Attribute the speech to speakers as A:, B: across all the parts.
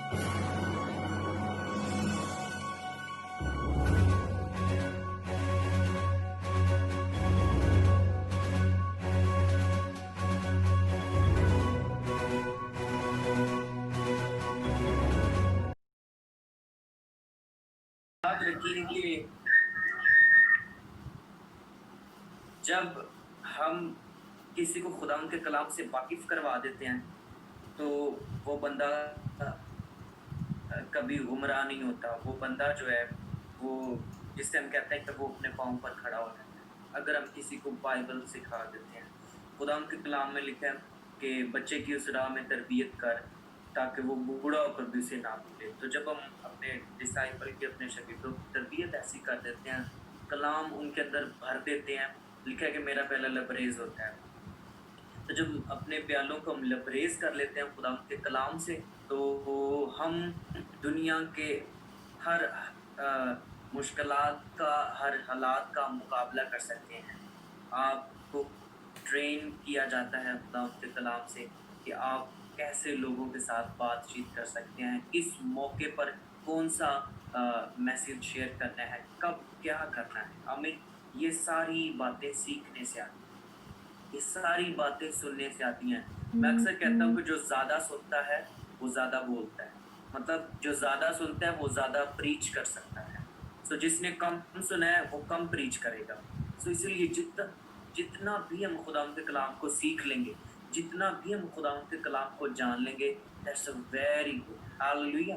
A: याद रखिए कि जब हम किसी को खुदा के कलाम से वाकिफ करवा देते हैं तो वो बंदा कभी गुमराह नहीं होता। वो बंदा जो है वो जिससे हम कहते हैं कि वो अपने पाँव पर खड़ा हो जाता है। अगर हम किसी को बाइबल सिखा देते हैं, खुदा के कलाम में लिखा है कि बच्चे की उस राह में तरबियत कर ताकि वो बूढ़ा होकर भी उसे ना भूले। तो जब हम अपने डिसाइपल की, अपने शागिर्दों की तरबियत ऐसी कर देते हैं, कलाम उनके अंदर भर देते हैं, लिखा है कि मेरा पहला लबरेज होता है। तो जब अपने प्यालों को हम लबरेज कर लेते हैं खुदा के कलाम से, तो हम दुनिया के हर मुश्किलात का, हर हालात का मुकाबला कर सकते हैं। आपको ट्रेन किया जाता है खुदा के कलाम से कि आप कैसे लोगों के साथ बातचीत कर सकते हैं, किस मौके पर कौन सा मैसेज शेयर करना है, कब क्या करना है। हमें ये सारी बातें सीखने से आती हैं, ये सारी बातें सुनने से आती हैं। मैं अक्सर कहता हूँ कि जो ज़्यादा सुनता है वो ज़्यादा बोलता है। मतलब जो ज़्यादा सुनता है वो ज़्यादा प्रीच कर सकता है। सो जिसने कम सुना है वो कम प्रीच करेगा। सो इसलिए जितना भी हम खुदा के कलाम को सीख लेंगे, जितना भी हम खुदा के कलाम को जान लेंगे, that's a very good. Hallelujah,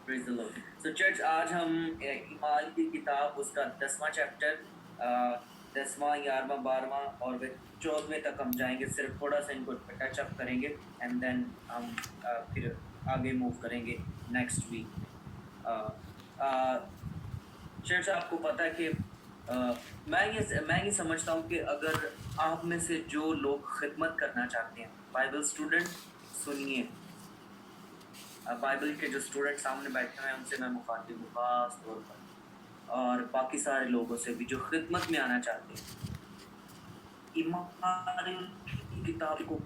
A: praise the Lord. So church, आज हम ईमाल की किताब उसका 10वां चैप्टर, 10वां, 11वां, 12वां और 14वें तक हम जाएंगे। सिर्फ थोड़ा सा इनको टच अप करेंगे एंड देन हम फिर आगे मूव करेंगे नेक्स्ट वीक में। चर्च, आपको पता है कि मैं ये समझता हूँ कि अगर आप में से जो लोग खिदमत करना चाहते हैं, बाइबल स्टूडेंट सुनिए, बाइबल के जो स्टूडेंट सामने बैठे हुए हैं उनसे मैं मुखातिब हूँ खास तौर पर, और बाकी सारे लोगों से भी जो खिदमत में आना चाहते हैं। ईमान की किताब को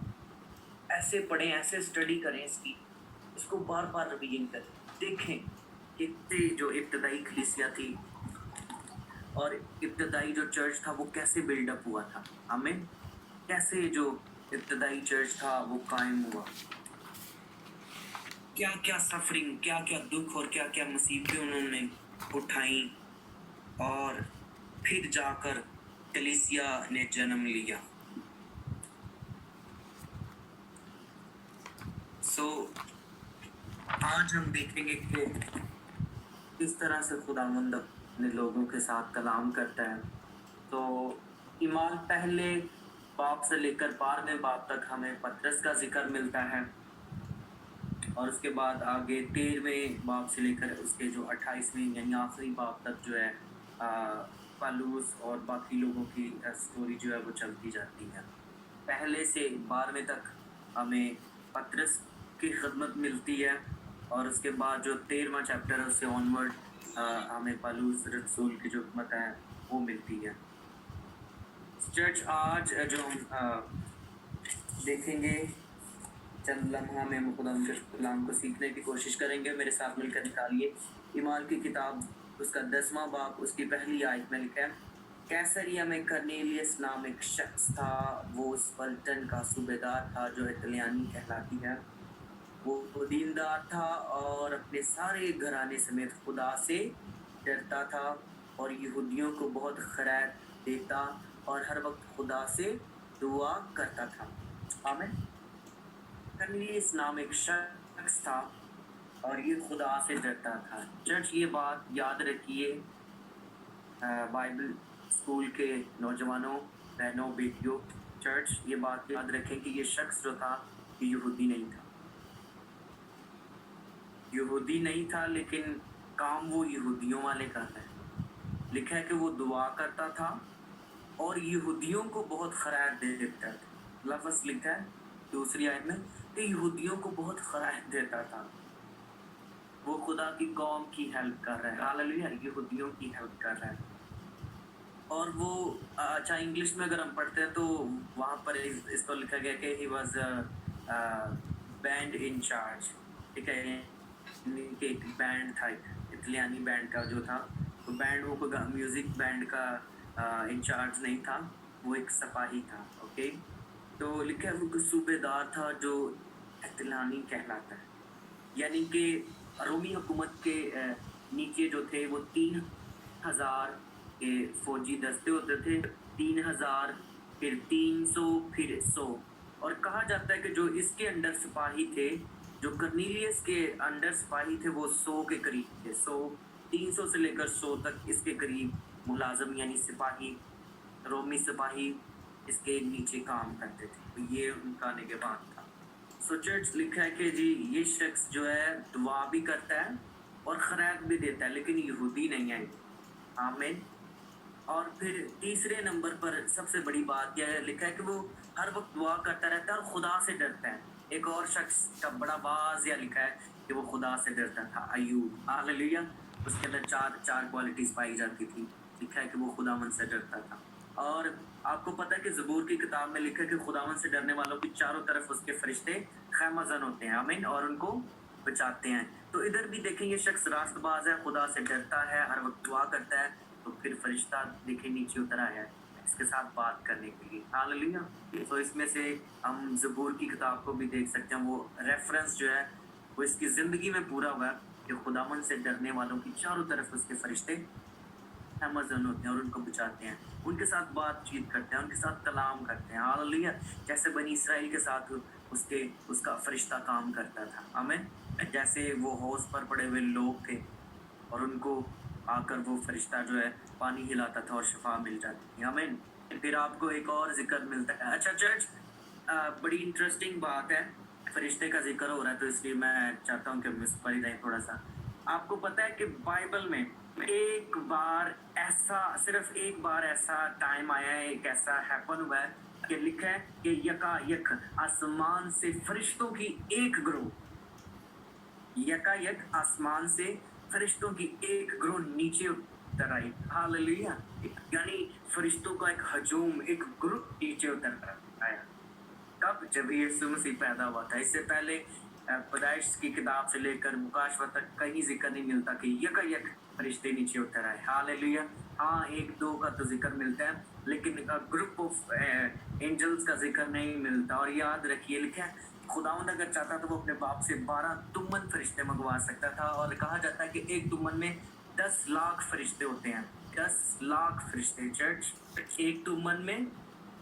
A: ऐसे पढ़ें, ऐसे स्टडी करें, इसको बार बार रिवीजन करें। देखें कि जो इब्तदाई कलीसिया थी और इब्तदाई जो चर्च था वो कैसे बिल्डअप हुआ था, हमें कैसे जो इब्तदाई चर्च था वो कायम हुआ, क्या क्या सफरिंग, क्या क्या दुख और क्या क्या मुसीबतें उन्होंने उठाई, और फिर जाकर कलीसिया ने जन्म लिया। आज हम देखेंगे कि किस तरह से खुदावंद अपने लोगों के साथ कलाम करता है। तो ईमाल पहले बाप से लेकर 12वें बाप तक हमें पतरस का जिक्र मिलता है, और उसके बाद आगे 13वें बाप से लेकर उसके जो 28वें यानी आखिरी बाप तक जो है पालूस और बाकी लोगों की स्टोरी जो है वो चलती जाती है। पहले से 12वें तक हमें पतरस की खिदमत मिलती है, और उसके बाद जो 13वां चैप्टर है उससे ऑनवर्ड हमें पालूस रसूल की जो खिदमत है वो मिलती है। चर्च, आज जो हम देखेंगे चंद लम्हा में हम खुदा के कलाम को सीखने की कोशिश करेंगे। मेरे साथ मिलकर निकालिए ईमाल की किताब उसका 10वां बाब, उसकी पहली आयत में लिखा है, कैसरिया में कर्नेलियस नाम एक शख्स था, वो उस पलटन का सूबेदार था जो इटलियानी कहलाती है। वो दीनदार था और अपने सारे घराने समेत खुदा से डरता था और यहूदियों को बहुत खैर देता और हर वक्त खुदा से दुआ करता था। आमीन। कर्नेलियस नाम एक शख्स था और ये खुदा से डरता था। चर्च, ये बात याद रखिए, बाइबल स्कूल के नौजवानों, बहनों, बेटियों, चर्च, ये बात याद रखें कि ये शख्स जो था ये यहूदी नहीं था। यहूदी नहीं था लेकिन काम वो यहूदियों वाले करता है। लिखा है कि वो दुआ करता था और यहूदियों को बहुत खैर देता था। लफ्ज़ लिखा है दूसरी आयत में कि यहूदियों को बहुत खैर देता था। वो खुदा की कौम की हेल्प कर रहा है। हालेलुया, यहूदियों की हेल्प कर रहा है। और वो अच्छा, इंग्लिश में अगर हम पढ़ते हैं तो वहाँ पर इसको लिखा गया कि he was band in charge. ठीक है, यानी कि एक बैंड था, इतालियानी बैंड का जो था, तो बैंड वो कोई म्यूज़िक बैंड का इंचार्ज नहीं था, वो एक सिपाही था, ओके? तो लिखा है वो कोई सूबेदार था जो इतालियानी कहलाता है। यानी कि रोमी हुकूमत के नीचे जो थे वो 3000 के फौजी दस्ते होते थे, 3000 फिर 300 फिर 100, और कहा जाता है कि जो इसके अंडर सिपाही थे, जो कर्नीलियस के अंडर सिपाही थे, वो 100 के करीब थे। 100, 300 से लेकर 100 तक इसके करीब मुलाजम यानी सिपाही, रोमी सिपाही इसके नीचे काम करते थे। तो ये उनका निगहबान था। सो चर्च लिखा है कि जी ये शख्स जो है दुआ भी करता है और खैरात भी देता है, लेकिन यहूदी नहीं है। आमीन। और फिर तीसरे नंबर पर सबसे बड़ी बात यह है, लिखा है कि वो हर वक्त दुआ करता रहता है और खुदा से डरता है। एक और शख्स का बड़ा वाज़िया लिखा है कि वो खुदा से डरता था, अय्यूब। हालेलुया। उसके अंदर चार क्वालिटीज पाई जाती थी। लिखा है कि वो खुदावंद से डरता था। और आपको पता है कि ज़बूर की किताब में लिखा है कि खुदावंद से डरने वालों की चारों तरफ उसके फरिश्ते खैमज़न होते हैं, आमीन, और उनको बचाते हैं। तो इधर भी देखें ये शख्स रास्तबाज है, खुदा से डरता है, हर वक्त दुआ करता है। तो फिर फरिश्ता देखे नीचे उतर आया है इसके साथ बात करने के लिए। हालेलुया। तो इसमें से हम ज़बूर की किताब को भी देख सकते हैं, वो रेफरेंस जो है वो इसकी ज़िंदगी में पूरा हुआ है कि खुदावंद से डरने वालों की चारों तरफ उसके फरिश्ते अमेज़न होते हैं और उनको बचाते हैं, उनके साथ बातचीत करते हैं, उनके साथ कलाम करते हैं। हालेलुया। जैसे बनी इसराइल के साथ उसका फरिश्ता काम करता था, आमीन। जैसे वो हौज पर पड़े हुए लोग थे और उनको आकर वो फरिश्ता जो है पानी हिलाता था और शिफा मिल जाती थी, आमीन। फिर आपको एक और जिक्र मिलता है। अच्छा चर्च, बड़ी इंटरेस्टिंग बात है, फरिश्ते का जिक्र हो रहा है तो इसलिए मैं चाहता हूँ कि हम इस पर ही रहें थोड़ा सा। आपको पता है कि बाइबल में एक बार ऐसा, सिर्फ एक बार ऐसा टाइम आया है, एक ऐसा हैपन हुआ है कि लिखा है कि यकायक आसमान से फरिश्तों की एक ग्रुप, यकायक आसमान से फरिश्तों की एक ग्रुप नीचे उतर आई। हालेलुया। यानी फरिश्तों का एक हजूम, एक ग्रुप नीचे उतर आया। कब? जब यीशु मसीह पैदा हुआ था। इससे पहले पैदाइश की किताब से लेकर मुकाशवा तक कहीं जिक्र नहीं मिलता कि यकायक फरिश्ते नीचे उतर आए। हालेलुया। हाँ, एक दो का तो जिक्र मिलता है, लेकिन ग्रुप ऑफ एंजल्स का जिक्र नहीं मिलता। और याद रखिए, लिखा है खुदावंद अगर चाहता तो वो अपने बाप से 12 तुमन फरिश्ते मंगवा सकता था। और कहा जाता है कि एक तुमन में 10 लाख फरिश्ते होते हैं। 10 लाख फरिश्ते चर्च, एक तुमन में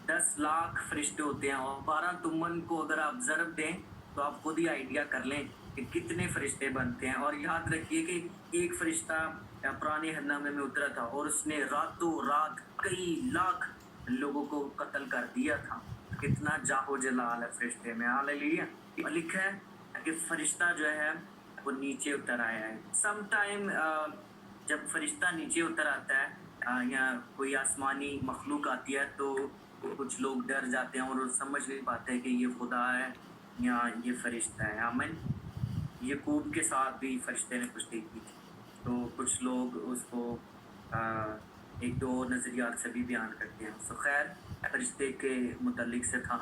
A: 10 लाख फरिश्ते होते हैं। और 12 तुमन को अगर आप ज़रब दें तो आप खुद ही आइडिया कर लें कि कितने फरिश्ते बनते हैं। और याद रखिए कि एक फरिश्ता पुराने हरनामे में उतरा था और उसने रातों रात कई लाख लोगों को कत्ल कर दिया था। कितना जाहो जलाल है फरिश्ते में। हालेलुया। और लिखा है कि फरिश्ता जो है वो नीचे उतर आया है। सम टाइम जब फरिश्ता नीचे उतर आता है या कोई आसमानी मखलूक आती है तो कुछ लोग डर जाते हैं और वो समझ नहीं पाते हैं कि ये खुदा है या ये फरिश्ता है, आमीन। यकूब के साथ भी फरिश्ते ने पुष्टि की थी। तो कुछ लोग उसको एक दो नज़रियात से भी बयान करते हैं। सो खैर, फरिश्ते के मुतल्लिक से था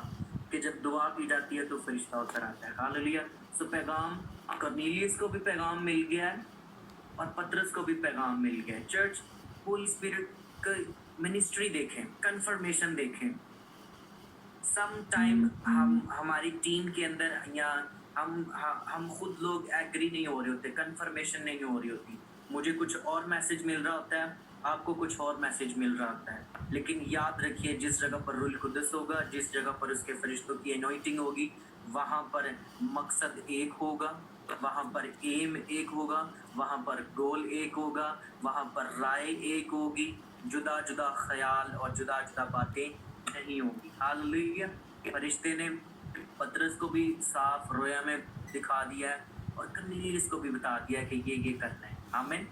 A: कि जब दुआ की जाती है तो फरिश्ता उतर आता है। हालेलुया। सो पैगाम कर्नीलियस को भी पैगाम मिल गया है और पतरस को भी पैगाम मिल गया है। चर्च, होली स्पिरिट की मिनिस्ट्री देखें, कन्फर्मेशन देखें। सम टाइम हमारी टीम के अंदर या हम खुद लोग एग्री नहीं हो रहे होते, कन्फर्मेशन नहीं हो रही होती। मुझे कुछ और मैसेज मिल रहा होता है, आपको कुछ और मैसेज मिल रहा होता है। लेकिन याद रखिए, जिस जगह पर रूल कुदस होगा, जिस जगह पर उसके फरिश्तों की अनॉइंटिंग होगी, वहाँ पर मकसद एक होगा, वहाँ पर एम एक होगा, वहाँ पर गोल एक होगा, वहाँ पर राय एक होगी। जुदा जुदा ख्याल और जुदा जुदा बातें नहीं होगी। हालेलुया। फरिश्ते ने पतरस को भी साफ रोया में दिखा दिया है और कर्नेलियस को भी बता दिया कि ये करना है, आमीन।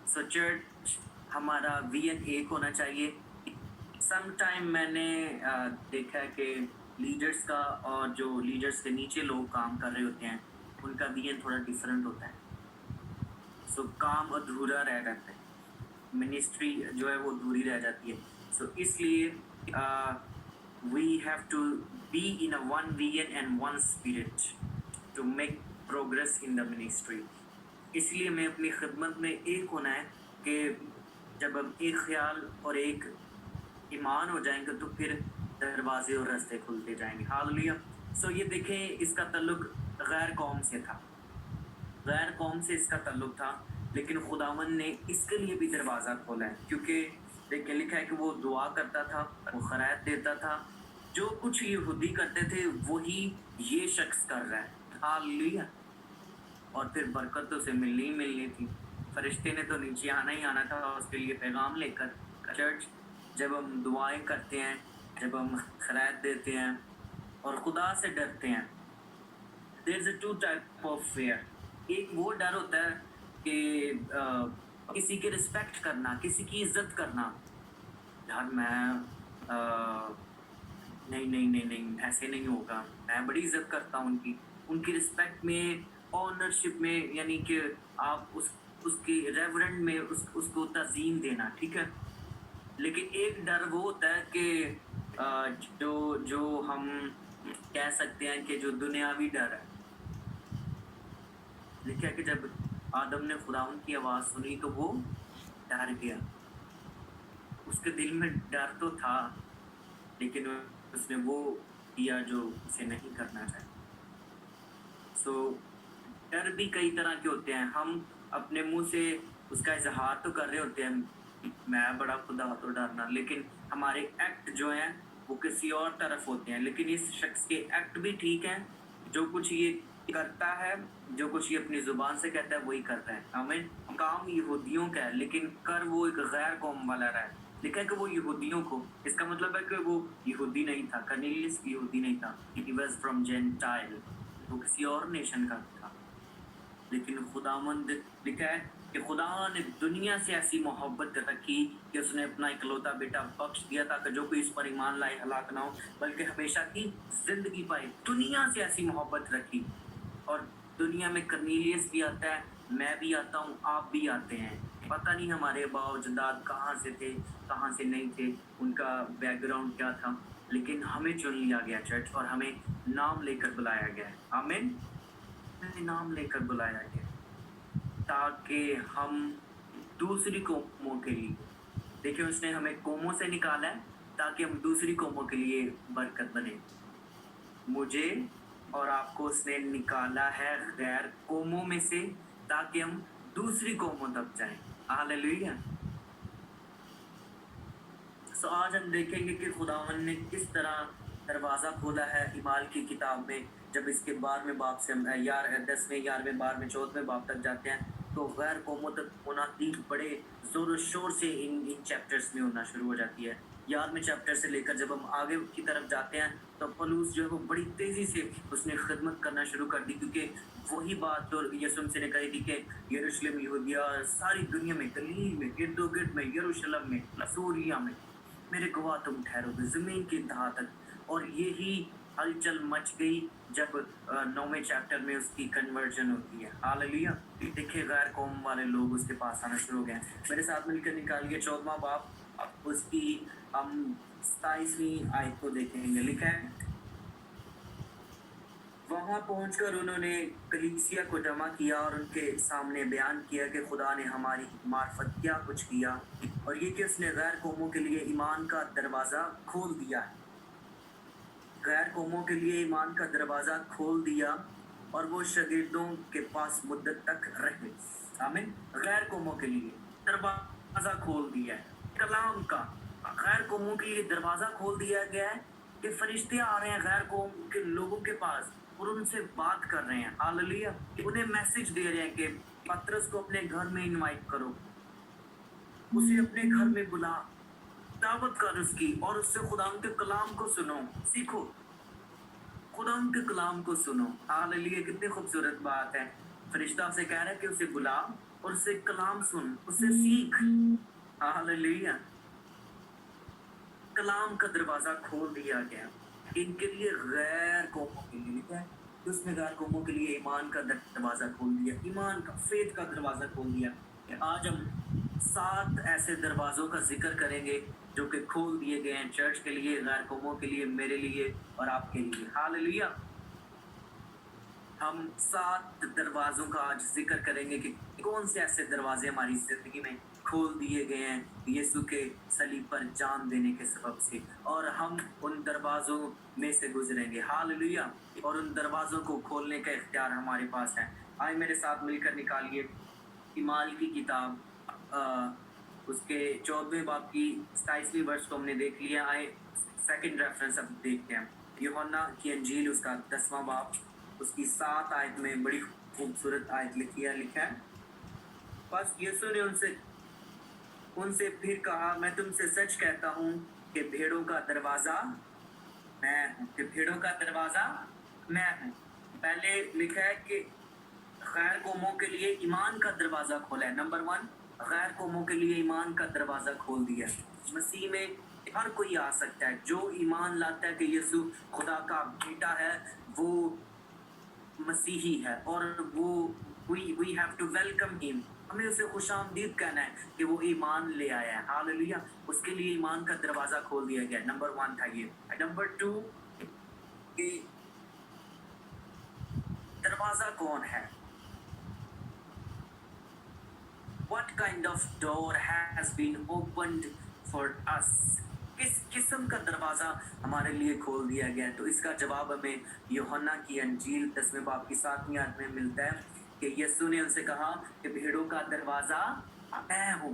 A: सो चर्च, हमारा विजन एक होना चाहिए। सम टाइम मैंने देखा है कि लीडर्स का और जो लीडर्स के नीचे लोग काम कर रहे होते हैं उनका विजन थोड़ा डिफरेंट होता है। सो काम अधूरा रह जाता है, मिनिस्ट्री जो है वो अधूरी रह जाती है। सो इसलिए we have to be in a one vision and one spirit to make progress in the ministry. इसलिए मैं अपनी खिदमत में एक होना है कि जब हम एक ख्याल और एक ईमान हो जाएंगे तो फिर दरवाजे और रास्ते खुलते जाएंगे। हालेलुया। सो ये देखें, इसका ताल्लुक गैर कौम से था, गैर कौम से इसका ताल्लुक था, लेकिन खुदावन ने इसके लिए भी दरवाज़ा खोला है, क्योंकि देखिए लिखा है कि वो दुआ करता था, वो खैरात देता था। जो कुछ यहूदी करते थे वही ये शख्स कर रहा है। हालेलुया। और फिर बरकत तो उसे मिलनी ही मिलनी थी। फरिश्ते ने तो नीचे आना ही आना था उसके लिए पैगाम लेकर। चर्च, जब हम दुआएं करते हैं, जब हम खैरात देते हैं और खुदा से डरते हैं, there is a two type of fear. एक वो डर होता है कि किसी की रिस्पेक्ट करना, किसी की इज्जत करना। यार मैं नहीं नहीं नहीं नहीं, ऐसे नहीं होगा। मैं बड़ी इज्जत करता हूँ उनकी, उनकी रिस्पेक्ट में, ऑनरशिप में, यानी कि आप उसकी रेवरेंट में उसको तज़ीम देना, ठीक है। लेकिन एक डर वो होता है कि जो जो हम कह सकते हैं कि जो दुनियावी डर है। लिखा है कि जब आदम ने खुदावन की आवाज़ सुनी तो वो डर गया। उसके दिल में डर तो था, लेकिन उसने वो किया जो उसे नहीं करना चाहिए। सो डर भी कई तरह के होते हैं। हम अपने मुंह से उसका इजहार तो कर रहे होते हैं, मैं बड़ा खुदा तो डरना, लेकिन हमारे एक्ट जो हैं वो किसी और तरफ होते हैं। लेकिन इस शख्स के एक्ट भी ठीक हैं, जो कुछ ये करता है, जो कुछ ये अपनी जुबान से कहता है वही करता है। आमीन। काम यहूदियों का है, लेकिन कर वो एक गैर कौम वाला रहा है। लिखा है कि वो यहूदियों को, इसका मतलब है कि वो यहूदी नहीं था, कर्नेलियस यहूदी नहीं था, ही वाज फ्रॉम जेंटाइल, वो किसी और नेशन का था। लेकिन खुदावंद, लिखा है कि खुदा ने दुनिया से ऐसी मोहब्बत रखी कि उसने अपना इकलौता बेटा बख्श दिया ताकि जो कोई इस पर ईमान लाए हलाक ना हो बल्कि हमेशा की जिंदगी पाए। दुनिया से ऐसी मोहब्बत रखी। और दुनिया में कर्नेलियस भी आता है, मैं भी आता हूँ, आप भी आते हैं। पता नहीं हमारे बाप अजदाद कहाँ से थे, कहाँ से नहीं थे, उनका बैकग्राउंड क्या था, लेकिन हमें चुन लिया गया चर्च, और हमें नाम लेकर बुलाया गया है। आमीन। हमें नाम लेकर बुलाया गया ताकि हम दूसरी कौमों के लिए, देखिए उसने हमें कौमों से निकाला है ताकि हम दूसरी कौमों के लिए बरकत बने। मुझे और आपको उसने निकाला है गैर कौमों में से ताकि हम दूसरी कौमों तक जाएं। हालेलुया। सो आज हम देखेंगे कि खुदावन ने किस तरह दरवाज़ा खोला है इमाल की किताब में। जब इसके 12वें बाब से हम 10वें, 11वें, 12वें, 14वें बाब तक जाते हैं तो गैर कौमों तक मुनादी बड़े ज़ोर शोर से इन चैप्टर्स में होना शुरू हो जाती है। 11वें चैप्टर से लेकर जब हम आगे की तरफ जाते हैं तो पौलुस जो है वो बड़ी तेज़ी से उसने खिदमत करना शुरू कर दी, क्योंकि वही बात जो यीशु मसीह ने कही थी कि यरूशलेम, यहूदिया, सारी दुनिया में, गलील में, इर्द-गिर्द में, यरूशलेम में, सूरिया में मेरे गवाह तुम ठहरोगे ज़मीन की तह तक। और यही हलचल मच गई जब 9वें चैप्टर में उसकी कन्वर्जन होती है। हालेलुया। देखिए गैर कौम वाले लोग उसके पास आना शुरू हो गए। मेरे साथ मिलकर निकालिए 14वां बाब, अब उसकी हम 27वीं आयत को देखेंगे। लिखा है, वहां पहुंचकर उन्होंने कलीसिया को जमा किया और उनके सामने बयान किया कि खुदा ने हमारी मार्फत क्या कुछ किया, और ये कि उसने गैर कौमों के लिए ईमान का दरवाज़ा खोल दिया है। गैर कौमों के लिए ईमान का दरवाज़ा खोल दिया और वो शागिर्दों के पास मुद्दत तक रहे। आमीन। गैर कौमों के लिए दरवाज़ा खोल दिया है, कलाम का गैर कौमों के लिए दरवाज़ा खोल दिया गया है कि फरिश्ते आ रहे हैं गैर कौम के लोगों के पास और उनसे बात कर रहे हैं। हालेलुया। उन्हें मैसेज दे रहे हैं कि पतरस को अपने घर में इनवाइट करो, उसे अपने घर में बुला, दावत कर उसकी, और उससे खुदा के कलाम को सुनो, सीखो, खुदा के कलाम को सुनो। हालेलुया। कितनी खूबसूरत बात है। फरिश्ता से कह रहा है कि उसे बुला और उससे कलाम सुन, उससे सीख। हालेलुया। कलाम का दरवाजा खोल दिया गया इनके लिए, गैर कौमों के लिए। लिखा है कि उसने गैर कौमों के लिए ईमान का दरवाजा खोल दिया, ईमान का, फेथ का दरवाजा खोल दिया। आज हम 7 ऐसे दरवाजों का जिक्र करेंगे जो कि खोल दिए गए हैं चर्च के लिए, गैर कौमों के लिए, मेरे लिए और आपके लिए। हालेलुया। हम 7 दरवाज़ों का आज ज़िक्र करेंगे कि कौन से ऐसे दरवाज़े हमारी ज़िंदगी में खोल दिए गए हैं यीशु के सलीब पर जान देने के सबब से, और हम उन दरवाज़ों में से गुज़रेंगे। हालेलुया! और उन दरवाज़ों को खोलने का इख्तियार हमारे पास है। आइए मेरे साथ मिलकर निकालिए ईमाल की किताब, उसके 14वें बाब की 27वीं वर्ष को हमने देख लिया। आइए सेकंड रेफरेंस अब देखते हैं। यूहन्ना की अंजील उसका 10वां बाब, उसकी 7 आयत में बड़ी खूबसूरत आयत लिखा है। बस यीशु ने उनसे फिर कहा, मैं तुमसे सच कहता हूँ कि भेड़ों का दरवाजा मैं हूँ, कि भेड़ों का दरवाजा मैं हूँ। पहले लिखा है कि गैर कौमों के लिए ईमान का दरवाजा खोला है। नंबर 1, गैर कौमों के लिए ईमान का दरवाजा खोल दिया। मसीह में हर कोई आ सकता है। जो ईमान लाता है कि यीशु खुदा का बेटा है, वो मसीही है, और वो we have to welcome him। हमें उसे खुशामदीद कहना है कि वो ईमान ले आया है। हालेलुया! उसके लिए ईमान का दरवाजा खोल दिया गया। नंबर 1 था ये। नंबर 2 कि दरवाजा कौन है? What kind of door has been opened for us? किस किस्म का दरवाजा हमारे लिए खोल दिया गया है? तो इसका जवाब हमें यूहन्ना की अंजील 10वें बाब की 7वीं आयत में मिलता है कि यीशु ने उनसे कहा कि भेड़ों का दरवाजा मैं हूँ।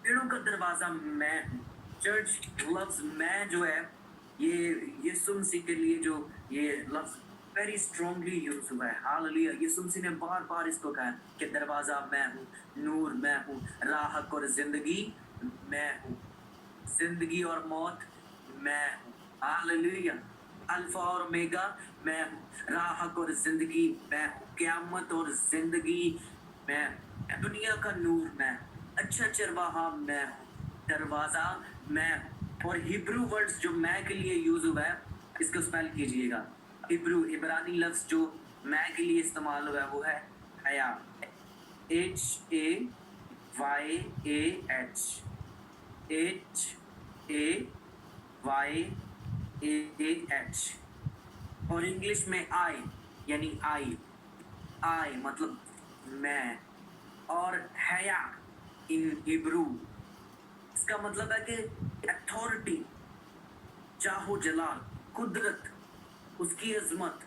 A: भेड़ों का दरवाजा मैं हूँ। चर्च लफ्ज मैं जो है, ये यीशु मसीह के लिए जो ये लफ्ज वेरी स्ट्रांगली यूज हुआ है। हालेलुया! यीशु मसीह ने बार-बार इसको कहा कि दरवाजा मैं हूँ, नूर मैं हूँ, राह हक और जिंदगी मैं हूँ, जिंदगी और मौत मैं हूँ। हालेलुया! अल्फा और ओमेगा मैं हूँ, राह हक और जिंदगी मैं हूँ, क़यामत और जिंदगी मैं हूँ, दुनिया का नूर मैं हूँ, अच्छा चरवाहा मैं हूँ, दरवाजा मैं हूँ। और हिब्रू वर्ड्स जो मैं के लिए यूज हुआ है, इसको स्पेल कीजिएगा। इब्रानी लफ्ज जो मैं के लिए इस्तेमाल हुआ है वो है हया, HAYAH, HAYAH। और इंग्लिश में आई यानी आई मतलब मैं, और हया इन हिब्रू इसका मतलब है कि अथॉरिटी, जाहो जलाल, कुदरत, उसकी अजमत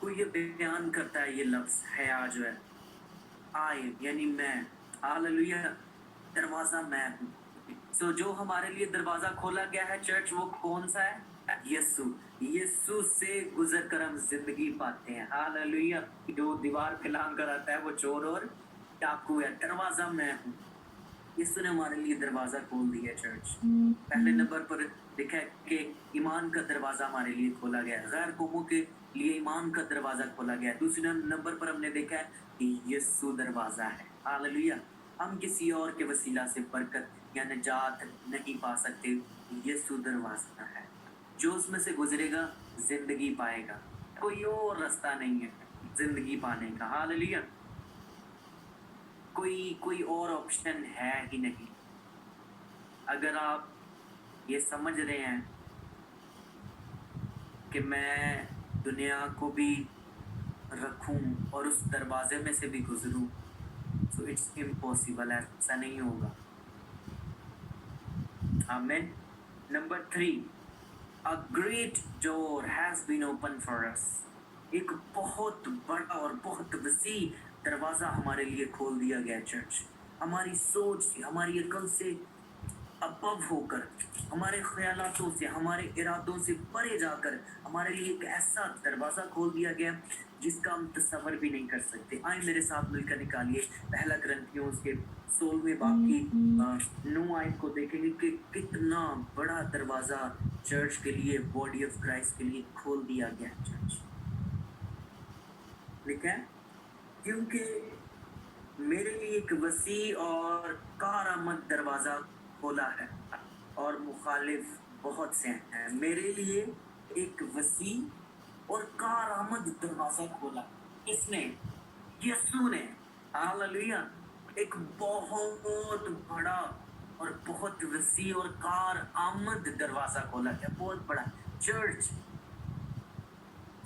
A: को ये बयान करता है। ये लफ्ज हया जो है, आई यानी मैं। हालेलुया! दरवाजा मैं हूँ। सो जो हमारे लिए दरवाजा खोला गया है चर्च, वो कौन सा है? यीशु से गुजर कर हम जिंदगी पाते हैं। हालेलुया! जो दीवार पे लांग कर आता है वो चोर और डाकू है। दरवाजा मैं हूँ। यीशु ने हमारे लिए दरवाजा खोल दिया चर्च। पहले नंबर पर लिखा है कि ईमान का दरवाजा हमारे लिए खोला गया है। गैर कौमों के लिए ईमान का दरवाजा खोला गया है। दूसरे नंबर पर हमने देखा है कि यीशु दरवाजा है। हालेलुया! हम किसी और के वसीला से बरकत या निजात नहीं पा सकते। यीशु दरवाजा है। जो उसमें से गुजरेगा जिंदगी पाएगा। कोई और रास्ता नहीं है जिंदगी पाने का। हालेलुया! कोई और ऑप्शन है ही नहीं। अगर आप ये समझ रहे हैं कि मैं दुनिया को भी रखूं और उस दरवाजे में से भी गुजरूं, तो इट्स इम्पॉसिबल, ऐसा नहीं होगा। आमीन। Number 3, a great door has been open for us. एक बहुत बड़ा और बहुत वसी दरवाजा हमारे लिए खोल दिया गया चर्च। हमारी सोच से, हमारी अकल से अबव होकर, हमारे ख्यालातों से, हमारे इरादों से परे जाकर हमारे लिए एक ऐसा दरवाजा खोल दिया गया जिसका हम तसव्वुर भी नहीं कर सकते। आए मेरे साथ मिलकर निकालिए पहला ग्रंथियों उसके 16वें बाब की 9 आयत को देखेंगे कि कितना बड़ा दरवाजा चर्च के लिए, बॉडी ऑफ क्राइस्ट के लिए खोल दिया गया चर्च। लिखा है, क्योंकि मेरे लिए एक वसी और कारआमद दरवाजा खोला है और मुखालिफ बहुत से हैं। मेरे लिए एक वसी और कारआमद दरवाजा खोला। किसने? यीशु ने। हालेलुया! एक बहुत बड़ा और बहुत वसी और कारआमद दरवाजा खोला गया, बहुत बड़ा। चर्च,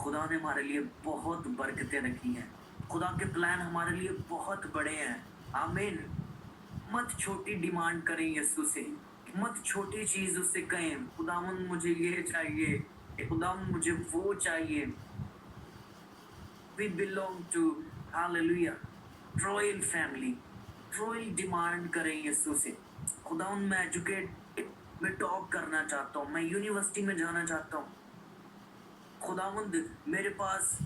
A: खुदा ने हमारे लिए बहुत बरकतें रखी हैं। खुदा के प्लान हमारे लिए बहुत बड़े हैं। आमीन। मत छोटी डिमांड करें यीशु से, मत छोटी चीज उससे कहें, खुदावंद मुझे ये चाहिए, खुदावंद मुझे वो चाहिए। We belong to Hallelujah royal family. Royal demand करें यीशु से, खुदावंद मैं एजुकेट में टॉप करना चाहता हूँ, मैं यूनिवर्सिटी में जाना चाहता हूँ। खुदावंद मेरे पास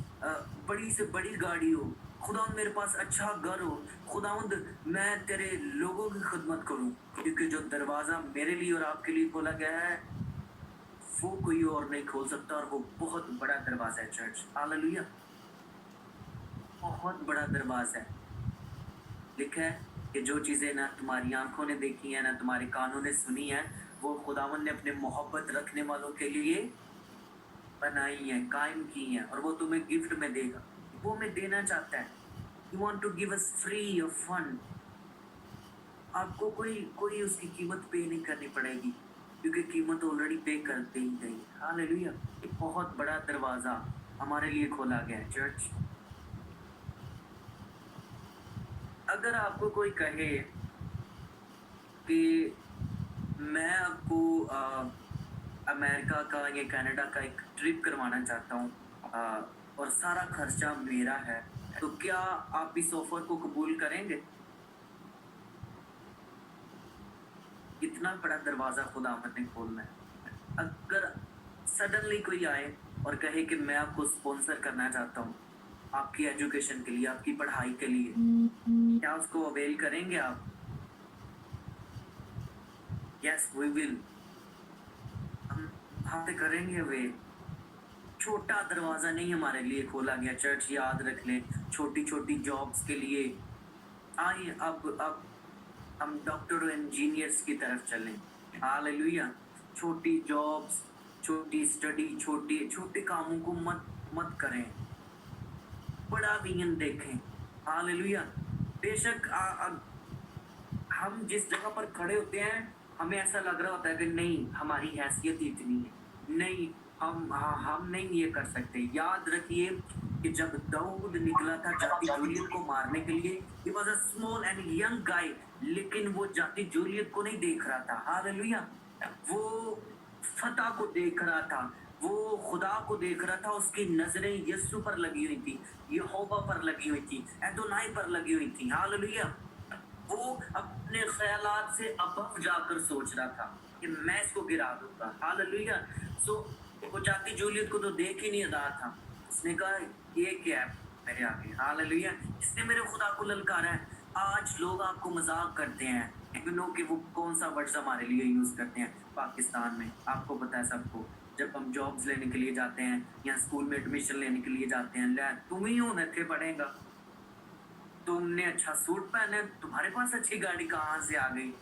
A: बड़ी से बड़ी गाड़ी हो, खुदावंद मेरे पास अच्छा घर हो, खुदावंद मैं तेरे लोगों की खिदमत करूं, क्योंकि जो दरवाजा मेरे लिए और आपके लिए खोला गया है वो कोई और नहीं खोल सकता, और वो बहुत बड़ा दरवाजा है चर्च। हालेलुया। बहुत बड़ा दरवाजा है। लिखा है कि जो चीजें ना तुम्हारी आंखों ने देखी है ना तुम्हारे कानों ने सुनी है, वो खुदावंद ने अपने मोहब्बत रखने वालों के लिए बनाई है, कायम की है, और वो तुम्हें गिफ्ट में देगा। वो हमें देना चाहता है। You want to give us free of fun। आपको कोई उसकी कीमत पे नहीं करनी पड़ेगी, क्योंकि कीमत ऑलरेडी पे कर दी गई। हालेलुया। एक बहुत बड़ा दरवाजा हमारे लिए खोला गया है चर्च। अगर आपको कोई कहे कि मैं आपको अमेरिका का या कनाडा का एक ट्रिप करवाना चाहता हूँ और सारा खर्चा मेरा है, तो क्या आप इस ऑफर को कबूल करेंगे? इतना बड़ा दरवाजा खुदावंद ने खोलना है। अगर सडनली कोई आए और कहे कि मैं आपको स्पॉन्सर करना चाहता हूँ आपकी एजुकेशन के लिए, आपकी पढ़ाई के लिए, क्या उसको अवेल करेंगे आप? Yes we will. हम पे करेंगे अवेल। छोटा दरवाजा नहीं हमारे लिए खोला गया चर्च, याद रख ले। छोटी छोटी जॉब्स के लिए आइए अब हम डॉक्टर और इंजीनियर्स की तरफ चलें। हालेलुया। छोटी जॉब्स, छोटी स्टडी, छोटे छोटे कामों को मत करें, बड़ा विजन देखें। हालेलुया। बेशक हम जिस जगह पर खड़े होते हैं हमें ऐसा लग रहा होता है कि नहीं हमारी हैसियत इतनी है, नहीं हम नहीं ये कर सकते। याद रखिए कि जब दाऊद निकला था जाति जूलियत को मारने के लिए, he was a small and young guy, लेकिन वो जाति जूलियत को नहीं देख रहा था। हालेलुया। वो फतह को देख रहा था, वो खुदा को देख रहा था। उसकी नजरें यीशु पर लगी हुई थी, यहोवा पर लगी हुई थी, एदोनाई पर लगी हुई थी। हालेलुया। वो अपने ख्यालात से अबव जाकर सोच रहा था कि मैं इसको गिरा दूंगा। हालेलुया। सो वो जाति जूलियत को तो देख ही नहीं रहा था। उसने कहा ये क्या है मेरे आगे। हालेलुया। इसने मेरे खुदा को ललकारा है। आज लोग आपको मजाक करते हैं, नो कि वो कौन सा वर्ड्स हमारे लिए यूज करते हैं पाकिस्तान में, आपको पता है सबको। जब हम जॉब्स लेने के लिए जाते हैं या स्कूल में एडमिशन लेने के लिए जाते हैं, ले तुम ही होने थे पढ़ेगा, तुमने अच्छा सूट पहने, तुम्हारे पास अच्छी गाड़ी कहाँ से आ गई,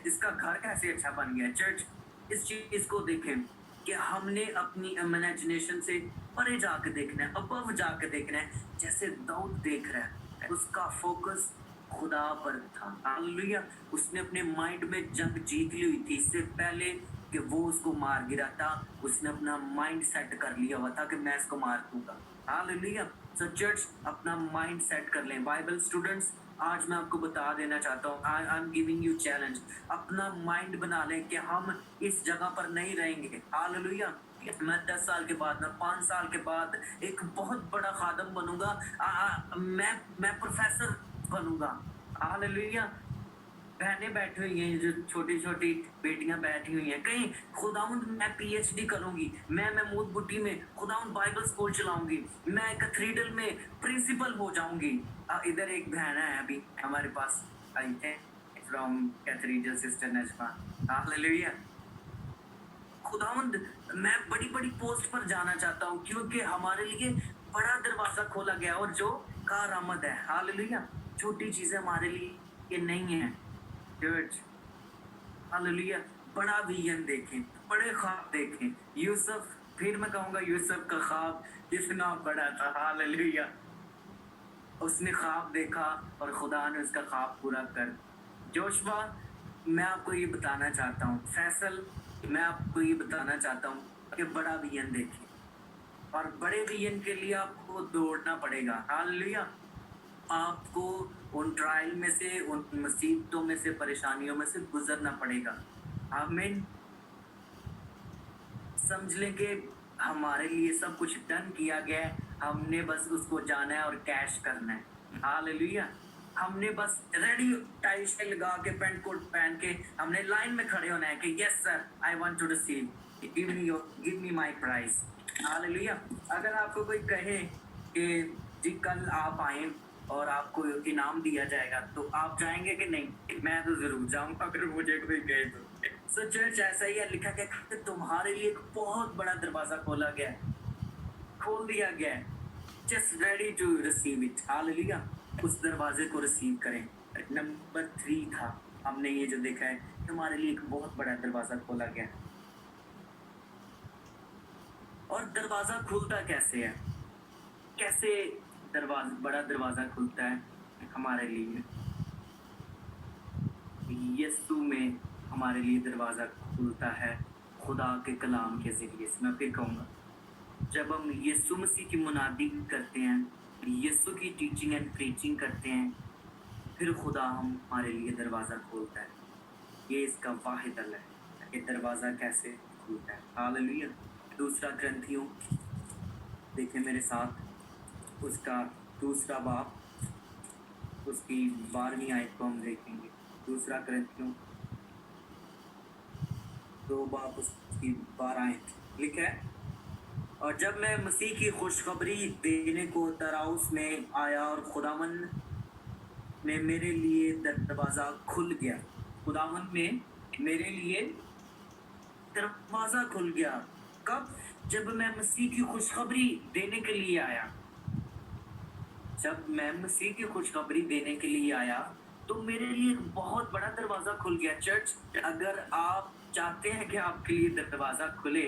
A: इसका घर कैसे अच्छा बन गया। चर्च इस चीज को देखें कि हमने अपनी इमेजिनेशन से परे जाके देखना है, अबव जाके देखना है। जैसे दाऊद देख रहा है, उसका फोकस खुदा पर था। हालेलुया। उसने अपने माइंड में जंग जीत ली हुई थी। इससे पहले कि वो उसको मार गिराता, उसने अपना माइंड सेट कर लिया हुआ था कि मैं इसको मार दूंगा। हालेलुया। सो चर्च अपना माइंड सेट कर लें। बाइबल स्टूडेंट्स, आज मैं आपको बता देना चाहता हूँ, I am giving you challenge. अपना माइंड बना लें कि हम इस जगह पर नहीं रहेंगे। हालेलुया। मैं 10 साल के बाद, मैं 5 साल के बाद एक बहुत बड़ा खादम बनूंगा, मैं प्रोफेसर बनूंगा। हालेलुया। बहनें बैठी हुई हैं, जो छोटी छोटी बेटियां बैठी हुई हैं, कहीं खुदावंद मैं पीएचडी करूंगी, मैं महमूद बुट्टी में खुदावंद बाइबल स्कूल चलाऊंगी, मैं कैथेड्रल में प्रिंसिपल हो जाऊंगी। इधर एक बहन है अभी हमारे पास आई है from cathedral, sister Najma. Hallelujah. खुदावंद मैं बड़ी बड़ी पोस्ट पर जाना चाहता हूँ, क्योंकि हमारे लिए बड़ा दरवाजा खोला गया और जो कारआमद है। हालेलुया। छोटी चीजें हमारे लिए नहीं है चर्च। हालेलुया। बड़ा विजन देखें, बड़े ख्वाब देखें। यूसुफ, फिर मैं कहूंगा यूसुफ का ख्वाब कितना बड़ा था। हालेलुया। उसने ख्वाब देखा और खुदा ने उसका ख्वाब पूरा कर। जोशुआ, मैं आपको ये बताना चाहता हूँ, फैसल मैं आपको ये बताना चाहता हूँ कि बड़ा विजन देखें, और बड़े विजन के लिए आपको दौड़ना पड़ेगा। हालेलुया। आपको उन ट्रायल में से, उन मुसीबतों में से, परेशानियों में से गुजरना पड़ेगा। आमीन। समझ लें कि हमारे लिए सब कुछ डन किया गया है, हमने बस उसको जाना है और कैश करना है। हालेलुया। हमने बस रेडी टाई शाई लगा के, पैंट कोट पहन के हमने लाइन में खड़े होना है कि yes sir, I want to receive, give me my prize. Hallelujah. अगर आपको कोई कहे कि जी कल आप आए और आपको इनाम दिया जाएगा, तो आप जाएंगे कि नहीं? मैं तो जरूर जाऊंगा अगर मुझे कोई कहे तो। सो चर्च ऐसा ही है, लिखा गया कि तुम्हारे लिए एक बहुत बड़ा दरवाजा खोला गया है, खोल दिया गया है। Just ready to receive it. Hallelujah. उस दरवाजे को रिसीव करें। नंबर 3 था, हमने ये जो देखा है कि हमारे लिए एक बहुत बड़ा दरवाजा खोला गया है। और दरवाजा खुलता कैसे है? कैसे बड़ा दरवाजा खुलता है हमारे लिए? यीशु में हमारे लिए दरवाजा खुलता है खुदा के कलाम के जरिए से। मैं फिर कहूँगा, जब हम यीशु मसीह की मुनादी करते हैं, यीशु की टीचिंग एंड प्रीचिंग करते हैं, फिर खुदा हमारे लिए दरवाज़ा खोलता है। ये इसका वाहिद हल है कि दरवाज़ा कैसे खुलता है। हालेलुया। दूसरा ग्रंथियों, देखें मेरे साथ, उसका दूसरा बाब, उसकी 12वीं आयत को हम देखेंगे। दूसरा ग्रंथियों 2 बाब उसकी 12 आयत लिखा है, और जब मैं मसीह की खुशखबरी देने को तराउस में आया और खुदावन में मेरे लिए दरवाज़ा खुल गया। खुदावन में मेरे लिए दरवाज़ा खुल गया। कब? जब मैं मसीह की खुशखबरी देने के लिए आया। जब मैं मसीह की खुशखबरी देने के लिए आया तो मेरे लिए एक बहुत बड़ा दरवाज़ा खुल गया। चर्च, अगर आप चाहते हैं कि आपके लिए दरवाज़ा खुले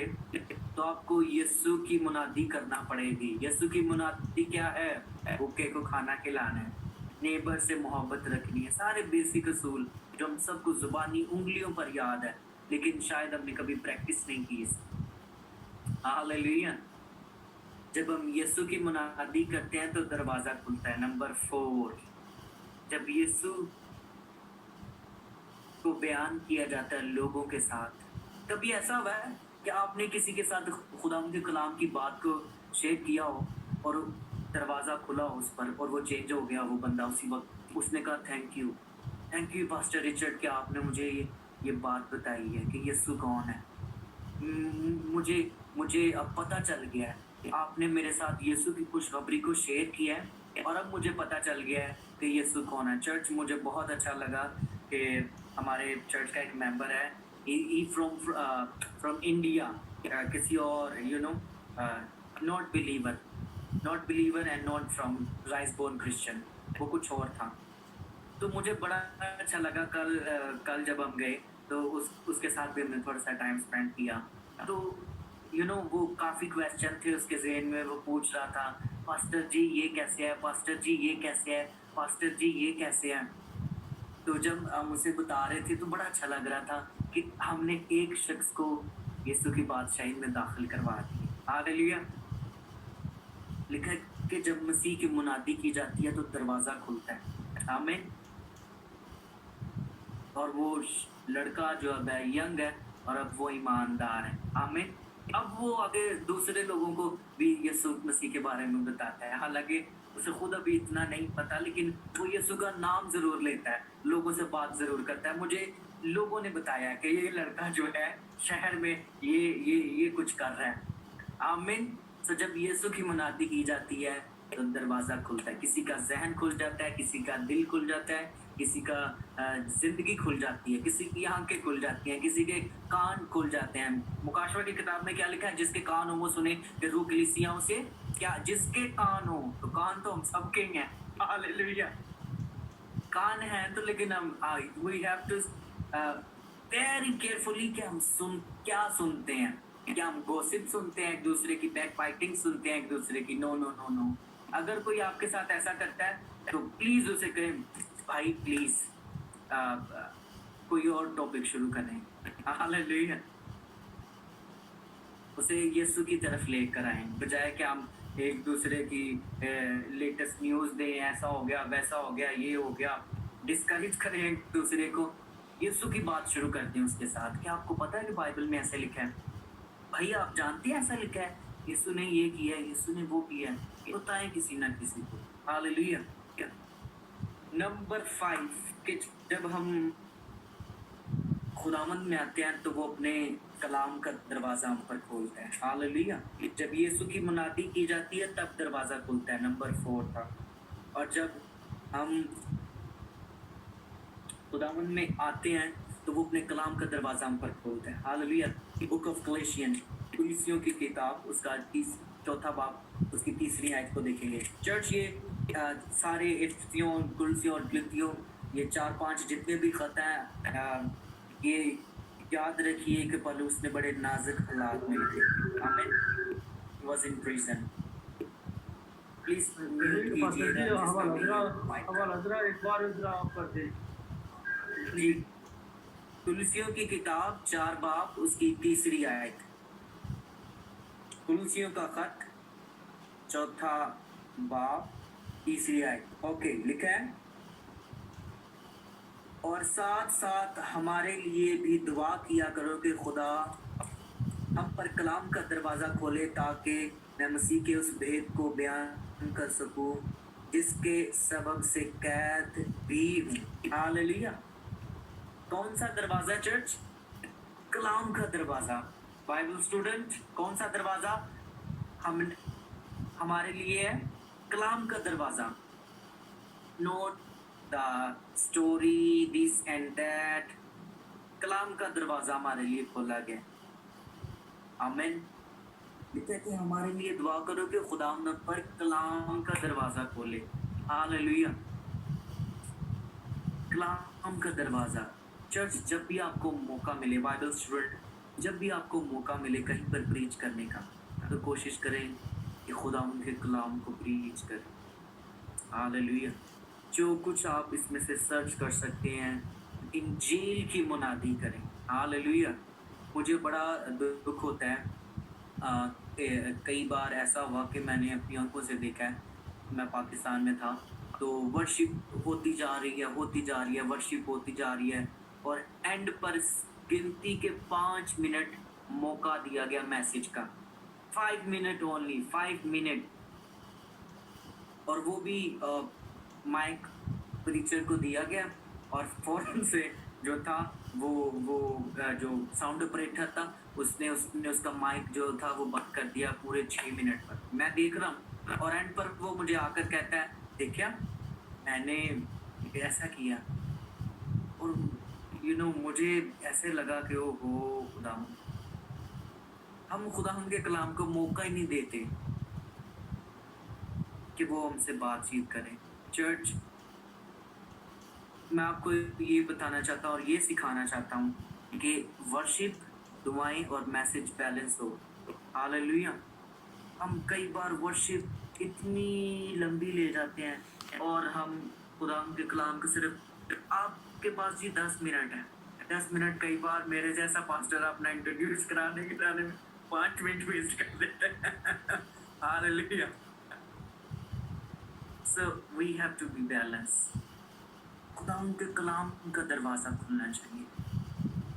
A: तो आपको यीशु की मुनादी करना पड़ेगी। यीशु की मुनादी क्या है? भूखे को खाना खिलाना है, नेबर से मोहब्बत रखनी है, सारे बेसिक असूल जो हम सबको जुबानी उंगलियों पर याद है, लेकिन शायद हमने कभी प्रैक्टिस नहीं की इसकी। हालेलुया। जब हम यीशु की मुनादी करते हैं तो दरवाज़ा खुलता है। नंबर 4, जब यीशु को बयान किया जाता है लोगों के साथ। कभी ऐसा हुआ है कि आपने किसी के साथ खुदा के कलाम की बात को शेयर किया हो और दरवाज़ा खुला हो उस पर, और वो चेंज हो गया, वो बंदा उसी वक्त उसने कहा थैंक यू पास्टर रिचर्ड कि आपने मुझे ये बात बताई है कि यीशु कौन है। मुझे अब पता चल गया है कि आपने मेरे साथ यीशु की खुशखबरी को शेयर किया है और अब मुझे पता चल गया है कि यीशु कौन है। चर्च, मुझे बहुत अच्छा लगा कि हमारे चर्च का एक मेंबर है, ही फ्रॉम इंडिया, किसी और not believer and not from rice born Christian, वो कुछ और था। तो मुझे बड़ा अच्छा लगा कल जब हम गए तो उसके साथ भी हमने थोड़ा सा टाइम स्पेंड किया। तो वो काफ़ी क्वेश्चन थे उसके ज़हन में, वो पूछ रहा था, पास्टर जी ये कैसे है, पास्टर जी ये कैसे है, पास्टर जी ये कैसे है। तो जब हम उसे बता रहे थे तो बड़ा अच्छा लग रहा था कि हमने एक शख्स को यीशु की बादशाही में दाखिल करवा दी। हालेलुया। लिखा है कि जब मसीह की मुनादी की जाती है तो दरवाज़ा खुलता है। आमीन। और वो लड़का जो अब है यंग है और अब वो ईमानदार है। आमीन। अब वो आगे दूसरे लोगों को भी यीशु मसीह के बारे में बताता है, हालांकि उसे खुद अभी इतना नहीं पता, लेकिन वो यीशु का नाम जरूर लेता है, लोगों से बात जरूर करता है। मुझे लोगों ने बताया कि ये लड़का जो है शहर में ये कुछ कर रहा है। आमीन। तो जब यीशु की मुनादी की जाती है तो दरवाज़ा खुलता है, किसी का ज़हन खुल जाता है, किसी का दिल खुल जाता है, किसी का ज़िंदगी खुल जाती है, किसी की आँखें खुल जाती हैं, किसी के कान खुल जाते हैं। मुकाशवा की किताब में क्या लिखा है? जिसके कान हो वो सुने कि रूह कलीसियाओं से क्या, जिसके कान हो, तो कान तो हम सबके ही हैं। हालेलुया। कान है तो, लेकिन हम we have to very carefully कि हम क्या सुनते हैं। क्या हम गॉसिप सुनते हैं, एक दूसरे की बैक फाइटिंग सुनते हैं एक दूसरे की? No no no no. अगर कोई आपके साथ ऐसा करता है तो प्लीज उसे कहें, भाई प्लीज कोई और टॉपिक शुरू करें। हालेलुया। उसे यीशु की तरफ लेकर आएँ, बजाय कि हम एक दूसरे की लेटेस्ट न्यूज़ दें, ऐसा हो गया, वैसा हो गया, ये हो गया, डिस्करेज करें एक दूसरे को। यीशु की बात शुरू कर दें उसके साथ। क्या आपको पता है कि बाइबल में ऐसा लिखा है? भाई आप जानते हैं ऐसा लिखा है, यीशु ने ये किया है, यीशु ने वो किया है। ये बताएँ किसी ना किसी को। हालेलुया! क्या नंबर 5 कि जब हम खुदावंद में आते हैं तो वो अपने कलाम का दरवाजा हम पर खोलता है। हालेलुया! जब यीशु की मुनादी की जाती है तब दरवाजा खुलता है, नंबर 4 था। और जब हम खुदावंद में आते हैं तो वो अपने कलाम का दरवाजा हम पर खोलता है। हालेलुया! बुक ऑफ कलेशियंस, कुलिसियों की किताब, उसका चौथा बाब, उसकी तीसरी आयत को देखेंगे। चर्च ये सारे इफिसियों, कुलिसियों और गलातियों, ये 4-5 जितने भी खत हैं, ये याद रखिए कि पौलुस ने बड़े नाजुक हालात में लिखे। आमीन। He was in prison. Please mute
B: नहीं पास्टर जी,
A: कीजिएगा जिसका भी माइक।
B: हवाला जरा एक बार जरा आप कर दें।
A: जी, कुलिसियों की किताब 4 बाब, उसकी तीसरी आयत। कुलिसियों का खत चौथा बाब, तीसरी आयत। ओके, लिखा है, और साथ साथ हमारे लिए भी दुआ किया करो कि खुदा हम पर कलाम का दरवाजा खोले ताकि मैं मसीह के उस भेद को बयान कर सकूं जिसके सबब से कैद भी हूं। हालेलुया! कौन सा दरवाजा चर्च? कलाम का दरवाजा। बाइबल स्टूडेंट, कौन सा दरवाजा हम हमारे लिए है? कलाम का दरवाजा। Note the story this and that. Kalam का दरवाजा हमारे लिए खोला गया। आमीन। लिखा है कि हमारे लिए दुआ करो कि खुदा हम पर कलाम का दरवाजा खोले। हालेलुया! कलाम का दरवाजा। चर्च, जब भी आपको मौका मिले, बाइबल स्टूडेंट, जब भी आपको मौका मिले कहीं पर प्रीच करने का, तो कोशिश करें कि खुदा उनके कलाम को प्रीच करें। हालेलुया! जो कुछ आप इसमें से सर्च कर सकते हैं, इंजील की मुनादी करें। हालेलुया! मुझे बड़ा दुख होता है, कई बार ऐसा हुआ कि मैंने अपनी आंखों से देखा है। मैं पाकिस्तान में था, तो वर्शिप होती जा रही है, होती जा रही है, वर्शिप होती जा रही है, और एंड पर गिनती के 5 मिनट मौका दिया गया मैसेज का। 5 मिनट ओनली, 5 मिनट। और वो भी माइक प्रीचर को दिया गया, और फौरन से जो था वो जो साउंड ऑपरेटर था, उसने उसका माइक जो था वो बंद कर दिया पूरे 6 मिनट पर। मैं देख रहा हूँ, और एंड पर वो मुझे आकर कहता है, देखिया मैंने ऐसा किया। और मुझे ऐसे लगा कि ओहो खुदा, हम खुदा के कलाम को मौका ही नहीं देते कि वो हमसे बातचीत करें। चर्च, मैं आपको ये बताना चाहता हूँ और ये सिखाना चाहता हूँ कि वर्शिप, दुआएं और मैसेज बैलेंस हो। हालेलुया! हम कई बार वर्शिप इतनी लंबी ले जाते हैं, और हम खुदा के कलाम को सिर्फ, आपके पास जी 10 मिनट है। 10 मिनट, कई बार मेरे जैसा पास्टर अपना इंट्रोड्यूस कराने के टाइम में 5 मिनट वेस्ट कर देते हैं। Hallelujah! So we have to be balanced. खुदा के कलाम का दरवाजा खुलना चाहिए।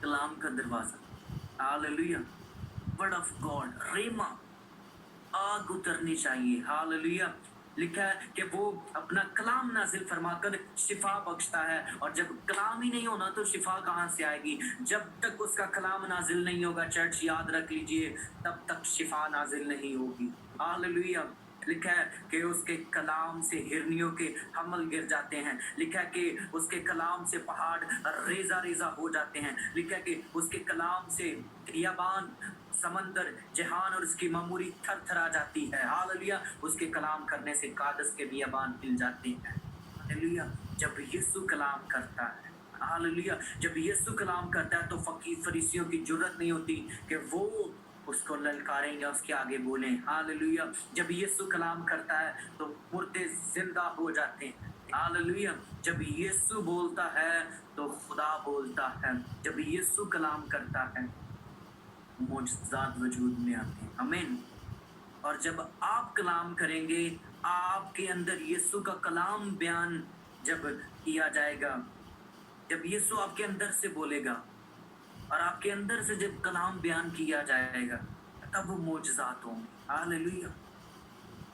A: कलाम का दरवाजा। हालेलुया! वर्ड ऑफ गॉड, रेमा, आग उतरनी चाहिए। हालेलुया! लिखा है कि वो अपना कलाम नाजिल फरमाकर शिफा बख्शता है, और जब कलाम ही नहीं होना तो शिफा कहाँ से आएगी? जब तक उसका कलाम नाजिल नहीं होगा, चर्च याद रख लीजिए, तब तक शिफा नाजिल नहीं होगी। हालेलुया! लिखा है कि उसके कलाम से हिरनियों के हमल गिर जाते हैं। लिखा है कि उसके कलाम से पहाड़ रेजा रेजा हो जाते हैं। लिखा है कि उसके कलाम से बियाबान, समंदर, जहान और उसकी मामूरी थर थरा जाती है। हालेलुया! उसके कलाम करने से कादस के बियाबान हिल जाते हैं। हालेलुया! जब यीशु कलाम करता है, हालेलुया, जब यीशु कलाम करता है तो फकीर फरीसियों की जुर्रत नहीं होती कि वो उसको ललकारें या उसके आगे बोलें। हालेलुया! जब यीशु कलाम करता है तो मुर्दे जिंदा हो जाते हैं। हालेलुया! जब यीशु बोलता है तो खुदा बोलता है। जब यीशु कलाम करता है मुजज़ात वजूद में आते हैं। आमीन। और जब आप कलाम करेंगे, आपके अंदर यीशु का कलाम बयान जब किया जाएगा, जब यीशु आपके अंदर से बोलेगा और आपके अंदर से जब कलाम बयान किया जाएगा, तब वो मुजज़ात होंगे। हालेलुया।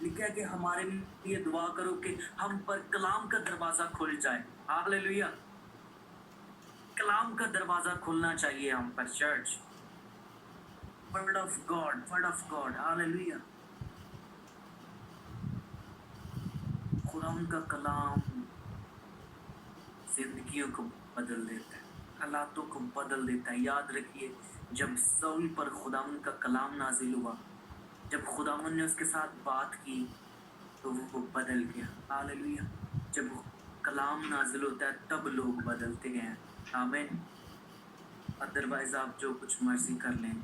A: लिखा है कि हमारे लिए दुआ करो कि हम पर कलाम का दरवाज़ा खुल जाए। हालेलुया। कलाम का दरवाज़ा खुलना चाहिए हम पर church. Word of God, word of God. Hallelujah. खुदावंद का कलाम जिंदगियों को बदल देता है, हालातों को बदल देता है। याद रखिए, जब सऊल पर खुदावंद का कलाम नाजिल हुआ, जब खुदावंद ने उसके साथ बात की, तो वो बदल गया। हालेलुया। जब कलाम नाजिल होता है तब लोग बदलते हैं। आमीन। अदरवाइज आप जो कुछ मर्जी कर लें,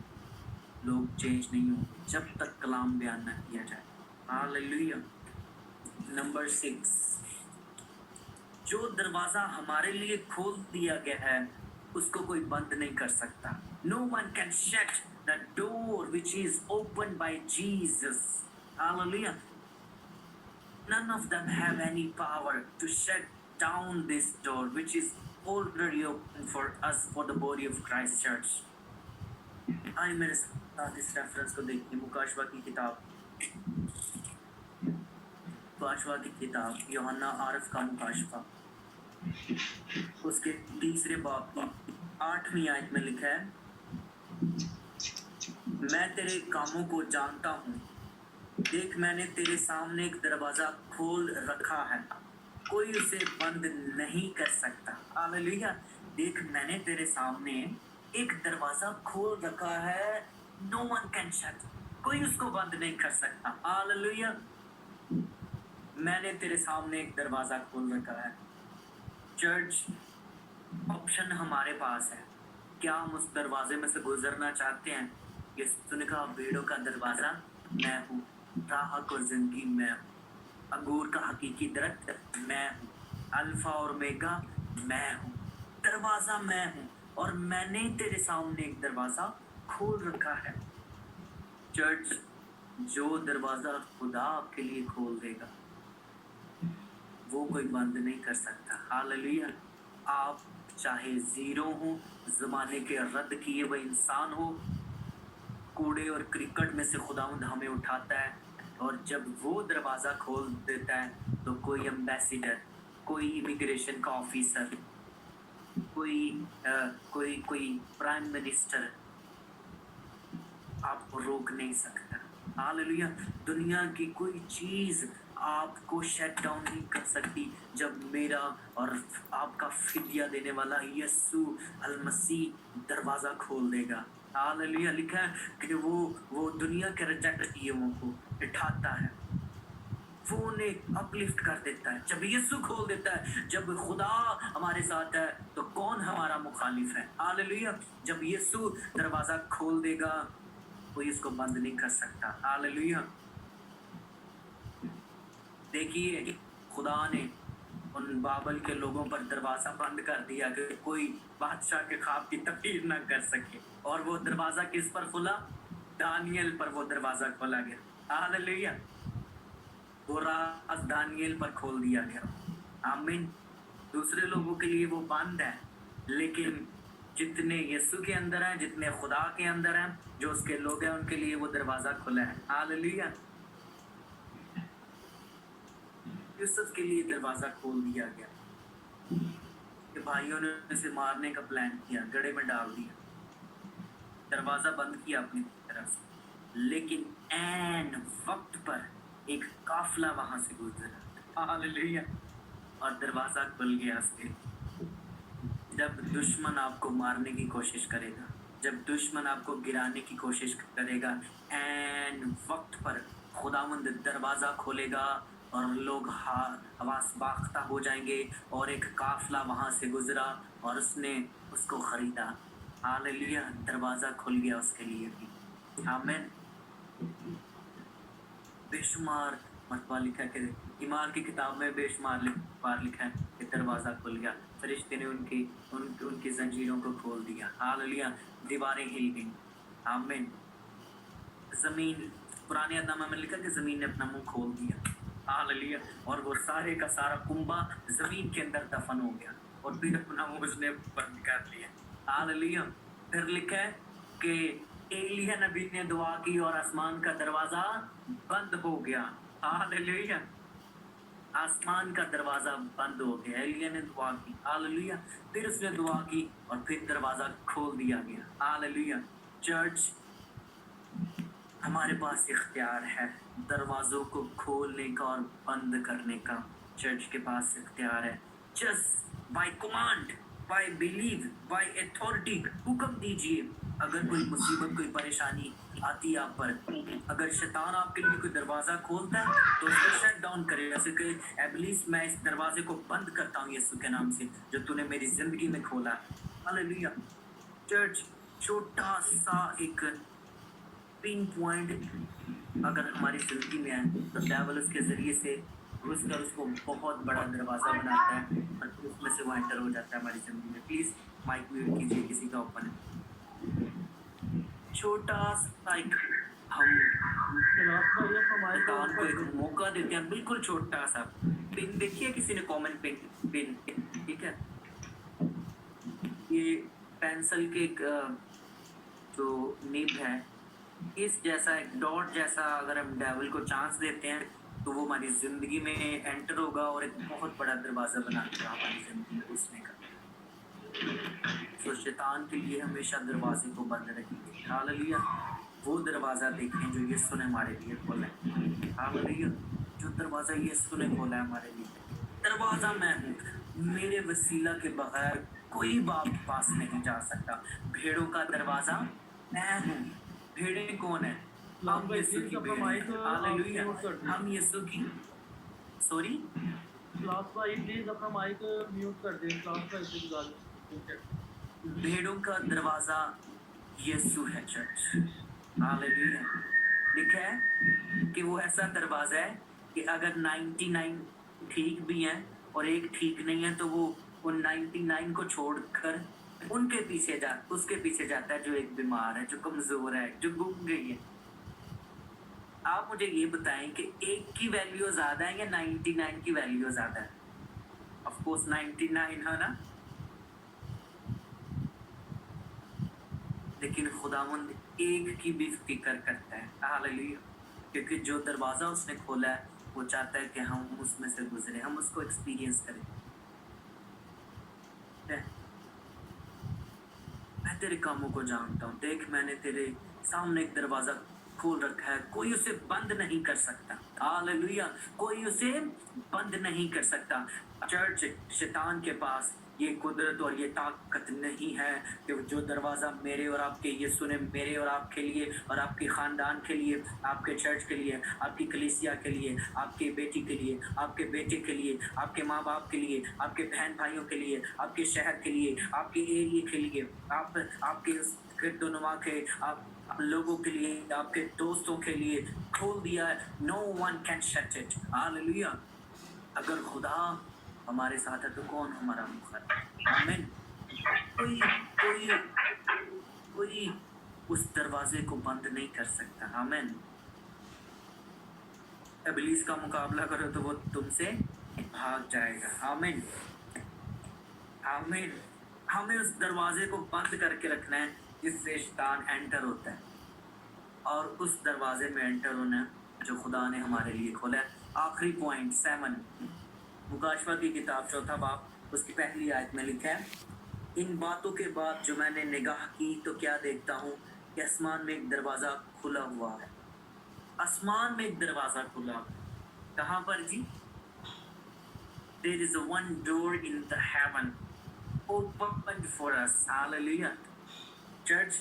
A: लोग चेंज नहीं होंगे जब तक कलाम बयान ना किया जाए। हालेलुया। नंबर 6, जो दरवाजा हमारे लिए खोल दिया गया है उसको कोई बंद नहीं कर सकता। No one can shut the door which is open by Jesus. Hallelujah. None of them have any power to shut down this door which is already open for us for the body of Christ Church. आइए मेरे साथ इस reference को देखिए। मुकाशवा की किताब, मुकाशवा की किताब, यूहन्ना आरफ का मुकाशवा, उसके 3 बाब की 8वीं आयत में लिखा है, मैं तेरे कामों को जानता हूँ, देख मैंने तेरे सामने एक दरवाजा खोल रखा है, कोई उसे बंद नहीं कर सकता। हालेलुया। देख मैंने तेरे सामने एक दरवाजा खोल रखा है, नो वन कैन शट, कोई उसको बंद नहीं कर सकता। हालेलुया। मैंने तेरे सामने एक दरवाजा खोल रखा है। चर्च, ऑप्शन हमारे पास है, क्या हम उस दरवाजे में से गुजरना चाहते हैं? यीशु ने कहा, भेड़ों का दरवाजा मैं हूँ, राह और जिंदगी मैं हूँ, अंगूर का हकीकी दरख्त मैं हूँ, अल्फा और ओमेगा मैं हूँ, दरवाजा मैं हूँ, और मैंने तेरे सामने एक दरवाजा खोल रखा है। चर्च, जो दरवाजा खुदा आपके लिए खोल देगा वो कोई बंद नहीं कर सकता। हालेलुया। आप चाहे जीरो हो, जमाने के रद्द किए हुए इंसान हो, कूड़े और क्रिकेट में से खुदावंद हमें उठाता है, और जब वो दरवाज़ा खोल देता है तो कोई एम्बेसडर, कोई इमिग्रेशन का ऑफिसर, कोई प्राइम मिनिस्टर आपको रोक नहीं सकता। हालेलुया। दुनिया की कोई चीज़ आपको शट डाउन नहीं कर सकती जब मेरा और आपका फिदिया देने वाला यीशु अल-मसीह दरवाज़ा खोल देगा। हालेलुया। लिखा है कि वो दुनिया के रिजेक्ट किए हुओं को उठाता है, वो उन्हें अपलिफ्ट कर देता है। जब यीशु खोल देता है, जब खुदा हमारे साथ है तो कौन हमारा मुखालिफ है? हालेलुया। जब यीशु दरवाज़ा खोल देगा कोई इसको बंद नहीं कर सकता। हालेलुया। देखिए, खुदा ने उन बाबल के लोगों पर दरवाज़ा बंद कर दिया कि कोई बादशाह के ख्वाब की तफसीर ना कर सके, और वो दरवाज़ा किस पर खुला? दानियल पर वो दरवाज़ा खोला गया। हालेलुया। वो राज दानियल पर खोल दिया गया। आमीन। दूसरे लोगों के लिए वो बंद है, लेकिन जितने यीशु के अंदर हैं, जितने खुदा के अंदर हैं, जो उसके लोग हैं, उनके लिए वो दरवाज़ा खुला है। हालेलुया। यूसुफ के लिए दरवाज़ा खोल दिया गया कि भाइयों ने उसे मारने का प्लान किया, गड्ढे में डाल दिया, दरवाज़ा बंद किया अपनी तरफ से, लेकिन ऐन वक्त पर एक काफिला वहां से गुजरा। हालेलुया। और दरवाज़ा खुल गया उसके। जब दुश्मन आपको मारने की कोशिश करेगा, जब दुश्मन आपको गिराने की कोशिश करेगा, ऐन वक्त पर खुदावंद दरवाज़ा खोलेगा और लोग हवास बाख्ता हो जाएंगे। और एक काफिला वहाँ से गुजरा और उसने उसको खरीदा। हालेलुया। दरवाज़ा खुल गया उसके लिए भी। आमीन। बेशुमार मरतबा लिखा है कि ईमान की किताब में बेशुमार बार लिखा है कि दरवाज़ा खुल गया, फरिश्ते ने उनकी जंजीरों को खोल दिया। हालेलुया। दीवारें हिल गईं, आमीन। जमीन, पुराने अहदनामा में लिखा कि जमीन ने अपना मुंह खोल दिया, हालेलुया, और वो सारे का सारा कुंबा जमीन के अंदर दफन हो गया और फिर अपना मुंह उसने बंद कर लिया, हालेलुया। फिर लिखा है कि एलिया नबी ने दुआ की और आसमान का दरवाजा बंद हो गया, हालेलुया। आसमान का दरवाजा बंद हो गया, एलिया ने दुआ की, हालेलुया। फिर उसने दुआ की और फिर दरवाजा खोल दिया गया, हालेलुया। चर्च, हमारे पास इख्तियार है दरवाजों को खोलने का और बंद करने का। चर्च के पास इख्तियार है, just by command, by believe, by authority. हुक्म दीजिए, अगर कोई मुसीबत, कोई परेशानी आती है आप पर, अगर शैतान आपके लिए कोई दरवाजा खोलता है तो उसको शट डाउन करे, ऐसे कि इब्लीस, मैं इस दरवाजे को बंद करता हूँ यीशु के नाम से, जो तूने मेरी जिंदगी में खोला है, हालेलुया। चर्च, छोटा सा एक पिन पॉइंट अगर हमारी जिंदगी में है तो डेविल उसके जरिए से घुसकर उसको बहुत बड़ा दरवाजा बनाता है और फिर उसमें से वो एंटर हो जाता है हमारी जिंदगी में। प्लीज माइक म्यूट कीजिए, किसी का ओपन है। छोटा सा एक हम
B: सलाम भाई, आप हमारे
A: शैतान को एक मौका देते हैं, बिल्कुल छोटा सा पिन देखिए, किसी ने कॉमन पिन, ठीक है, ये पेंसिल के एक जो निब है, इस जैसा एक डॉट जैसा अगर हम डेविल को चांस देते हैं तो वो हमारी जिंदगी में एंटर होगा और एक बहुत बड़ा दरवाजा बना देगा हमारी जिंदगी में घुसने का। तो शैतान के लिए हमेशा दरवाजे को बंद रखेंगे, हालेलुया। वो दरवाजा देखें जो यीशु ने हमारे लिए खोला है, हालेलुया। जो दरवाजा यीशु ने खोला है हमारे लिए, दरवाजा मैं हूँ, मेरे वसीला के बगैर कोई बाप के पास नहीं जा सकता। भेड़ों का दरवाजा मैं हूँ। भेड़ें कौन है? हम यीशु की भेड़ें हैं, हालेलुया। हम यीशु की, सॉरी,
B: क्लास भाई प्लीज अपना माइक म्यूट कर दें, क्लास भाई से गुजारिश है।
A: भेड़ों का दरवाजा यीशु है चर्च, हालेलुया। लिखा है कि वो ऐसा दरवाजा है कि अगर 99 ठीक भी हैं और एक ठीक नहीं है तो वो उन 99 को छोड़कर उसके पीछे जाता है जो एक बीमार है, जो कमजोर है, जो गुम गई है। आप मुझे ये बताएं कि एक की वैल्यू ज्यादा है या 99 की वैल्यू ज्यादा है? ऑफ कोर्स 99 है ना, लेकिन खुदावंद एक की भी फिक्र करता है, हालेलुया। क्योंकि जो दरवाजा उसने खोला है वो चाहता है कि हम उसमें से गुजरे, हम उसको एक्सपीरियंस करें। मैं तेरे कामों को जानता हूँ, देख मैंने तेरे सामने एक दरवाजा खोल रखा है, कोई उसे बंद नहीं कर सकता, हालेलुया। कोई उसे बंद नहीं कर सकता। चर्च, शैतान के पास ये कुदरत और ये ताकत नहीं है कि जो दरवाजा मेरे और आपके यीशु ने मेरे और आपके लिए और आपके खानदान के लिए, आपके चर्च के लिए, आपकी कलीसिया के लिए, आपके बेटी के लिए, आपके बेटे के लिए, आपके माँ बाप के लिए, आपके बहन भाइयों के लिए, आपके शहर के लिए, आपके एरिया के लिए, आपके उस गिरदोनुमा के आप लोगों के लिए, आपके दोस्तों के लिए खोल दिया है। No one can shut it, hallelujah. अगर खुदा हमारे साथ है तो कौन हमारा मुखालिफ? आमीन। कोई कोई कोई उस दरवाजे को बंद नहीं कर सकता, आमीन। इब्लीस का मुकाबला करो तो वो तुमसे भाग जाएगा, आमीन, आमीन। हमें उस दरवाजे को बंद करके रखना है जिससे शैतान एंटर होता है, और उस दरवाजे में एंटर होना जो खुदा ने हमारे लिए खोला है। आखिरी पॉइंट 7, मुकाशवा की किताब 4 बाब उसकी पहली आयत में लिखा है, इन बातों के बाद जो मैंने निगाह की तो क्या देखता हूँ कि आसमान में एक दरवाजा खुला हुआ है। आसमान में एक दरवाजा खुला है, कहाँ पर जी? There is one door in the heaven opened for us, hallelujah। Church,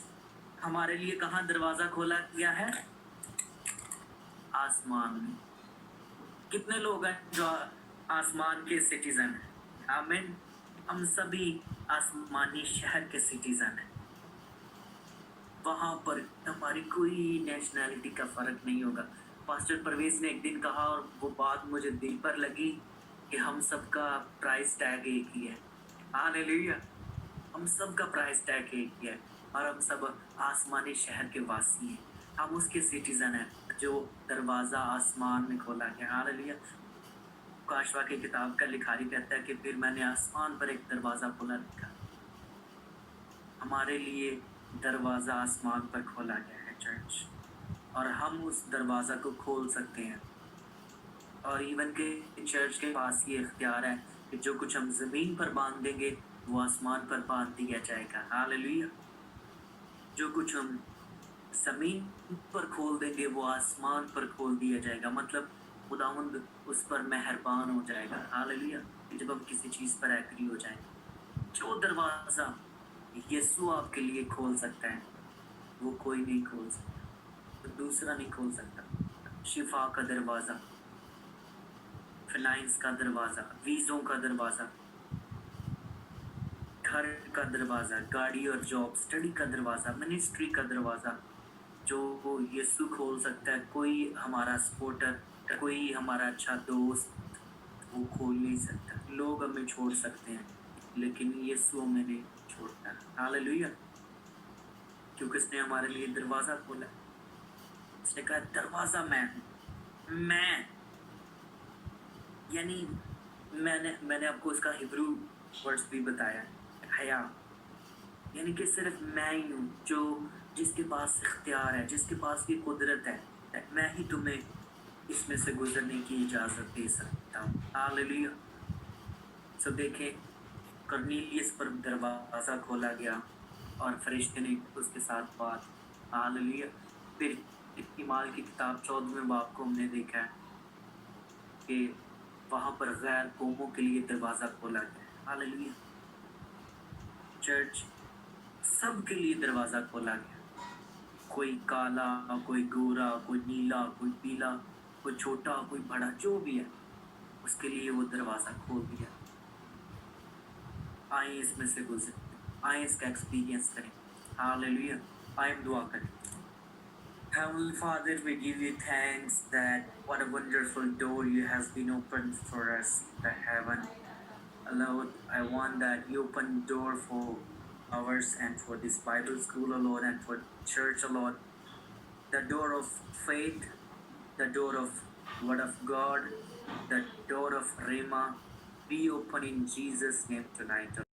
A: हमारे लिए कहाँ दरवाजा खोला गया है? आसमान में। कितने लोग हैं जो आसमान के सिटीजन हैं? आमीन। हम सभी आसमानी शहर के सिटीजन हैं। वहां पर हमारी कोई नेशनैलिटी का फर्क नहीं होगा। पास्टर परवेज ने एक दिन कहा और वो बात मुझे दिल पर लगी कि हम सबका प्राइस टैग एक ही है, हालेलुया। हम सबका प्राइस टैग एक ही है। اور ہم سب آسمانی شہر کے واسی ہیں. ہم اس کے سٹیزن ہیں جو دروازہ آسمان میں کھولا گیا. ہاللویہ. کاشوا کی کتاب کا لکھاری کہتا ہے کہ پھر میں نے آسمان پر ایک دروازہ کھولا دیکھا. ہمارے لیے دروازہ آسمان پر کھولا گیا ہے چرچ، اور ہم اس دروازہ کو کھول سکتے ہیں. اور ایون کہ چرچ کے پاس یہ اختیار ہے کہ جو کچھ ہم زمین پر باندھ دیں گے وہ آسمان پر باندھ دیا جائے گا. ہاللویہ. جو کچھ ہم زمین پر کھول دیں گے وہ آسمان پر کھول دیا جائے گا. مطلب خداوند اس پر مہربان ہو جائے گا. ہاللویہ. جب ہم کسی چیز پر ایگری ہو جائیں گے، جو دروازہ یسوع آپ کے لیے کھول سکتا ہے وہ کوئی نہیں کھول سکتا، دوسرا نہیں کھول سکتا. شفا کا دروازہ، فائنانس کا دروازہ، ویزوں کا دروازہ، گھر کا دروازہ، گاڑی اور جاب، اسٹڈی کا دروازہ، منسٹری کا دروازہ، جو یسوع کھول سکتا ہے. کوئی ہمارا سپورٹر، کوئی ہمارا اچھا دوست وہ کھول نہیں سکتا. لوگ ہمیں چھوڑ سکتے ہیں لیکن یسوع ہمیں نہیں چھوڑتا. ہاللویہ. کیونکہ اس نے ہمارے لیے دروازہ کھولا. اس نے کہا دروازہ میں ہوں. میں یعنی میں نے آپ کو اس کا ہبرو ورڈز بھی بتایا. حیا یعنی کہ صرف میں ہی ہوں جو جس کے پاس اختیار ہے، جس کے پاس یہ قدرت ہے. میں ہی تمہیں اس میں سے گزرنے کی اجازت دے سکتا ہوں. ہاللویہ. سو دیکھیں، کرنیلیس پر دروازہ کھولا گیا اور فرشتے نے اس کے ساتھ بات. ہاللویہ. پھر اعمال کی کتاب 14ویں باب کو ہم نے دیکھا ہے کہ وہاں پر غیر قوموں کے لیے دروازہ کھولا گیا ہے. ہاللویہ. چرچ سب کے لیے دروازہ کھولا گیا. کوئی کالا، کوئی گورا، کوئی نیلا، کوئی پیلا، کوئی چھوٹا، کوئی بڑا، جو بھی ہے اس کے لیے وہ دروازہ کھول دیا. آئیں اس میں سے گزریں، آئیں اس کا ایکسپیرینس کریں. ہاللویہ. آئیں دعا کریں. Heavenly Father, we give you thanks that what a wonderful door you has been opened for us, the heaven. Lord, I want that you open door for ours and for this Bible school, Lord, and for church, Lord. The door of faith, the door of Word of God, the door of Rhema, be open in Jesus' name tonight.